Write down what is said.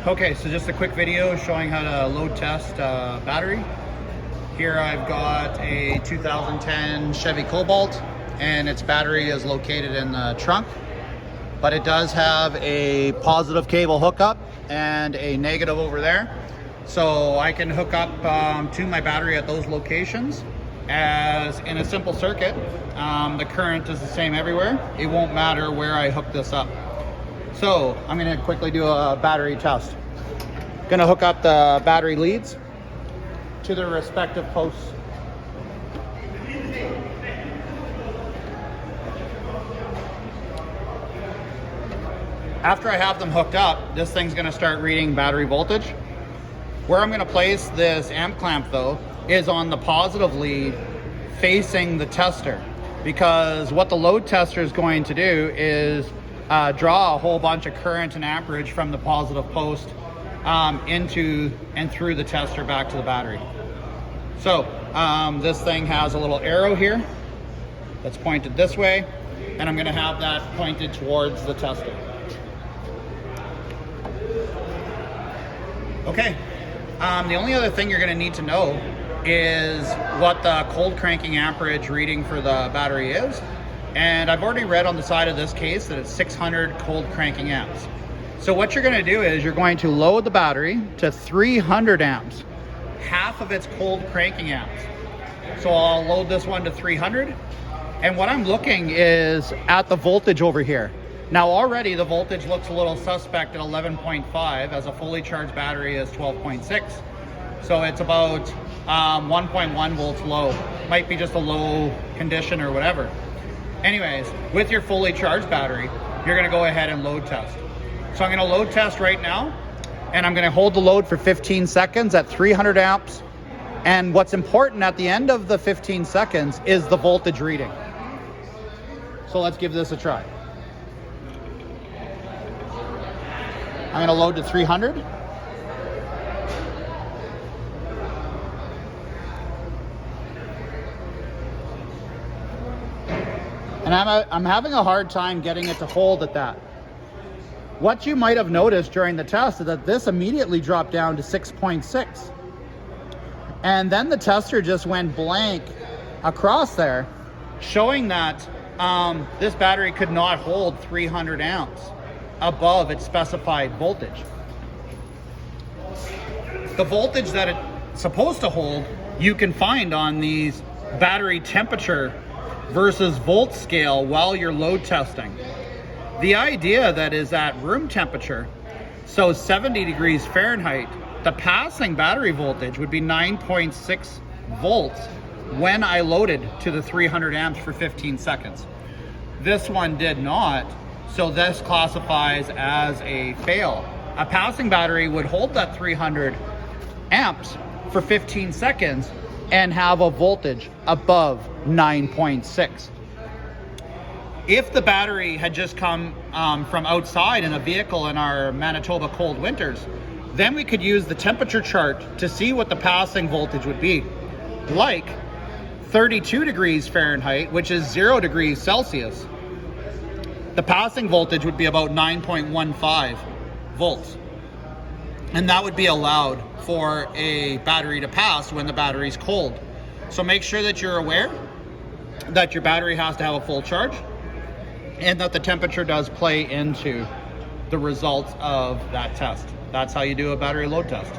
Okay, so just a quick video showing how to load test battery. Here I've got a 2010 Chevy Cobalt and its battery is located in the trunk, but it does have a positive cable hookup and a negative over there. So I can hook up to my battery at those locations as in a simple circuit. The current is the same everywhere. It won't matter where I hook this up. So I'm going to quickly do a battery test. Going to hook up the battery leads to their respective posts. After I have them hooked up, this thing's going to start reading battery voltage. Where I'm going to place this amp clamp though is on the positive lead facing the tester, because what the load tester is going to do is draw a whole bunch of current and amperage from the positive post into and through the tester back to the battery. So this thing has a little arrow here that's pointed this way, and I'm going to have that pointed towards the tester. Okay, the only other thing you're going to need to know is what the cold cranking amperage reading for the battery is. And I've already read on the side of this case that it's 600 cold cranking amps. So what you're going to do is you're going to load the battery to 300 amps, half of its cold cranking amps. So I'll load this one to 300. And what I'm looking is at the voltage over here. Now already the voltage looks a little suspect at 11.5, as a fully charged battery is 12.6. So it's about 1.1 volts low. Might be just a low condition or whatever. Anyways, with your fully charged battery, you're going to go ahead and load test. So I'm going to load test right now, and I'm going to hold the load for 15 seconds at 300 amps. And what's important at the end of the 15 seconds is the voltage reading. So let's give this a try. I'm going to load to 300. And I'm having a hard time getting it to hold at that. What you might have noticed during the test is that this immediately dropped down to 6.6. And then the tester just went blank across there, showing that this battery could not hold 300 amps above its specified voltage. The voltage that it's supposed to hold, you can find on these battery temperature versus volt scale while you're load testing. The idea that is at room temperature, so 70 degrees Fahrenheit, the passing battery voltage would be 9.6 volts when I loaded to the 300 amps for 15 seconds. This one did not, so this classifies as a fail. A passing battery would hold that 300 amps for 15 seconds and have a voltage above 9.6. If the battery had just come from outside in a vehicle in our Manitoba cold winters, then we could use the temperature chart to see what the passing voltage would be. Like 32 degrees Fahrenheit, which is 0 degrees Celsius, the passing voltage would be about 9.15 volts. And that would be allowed for a battery to pass when the battery's cold. So make sure that you're aware that your battery has to have a full charge and that the temperature does play into the results of that test. That's how you do a battery load test.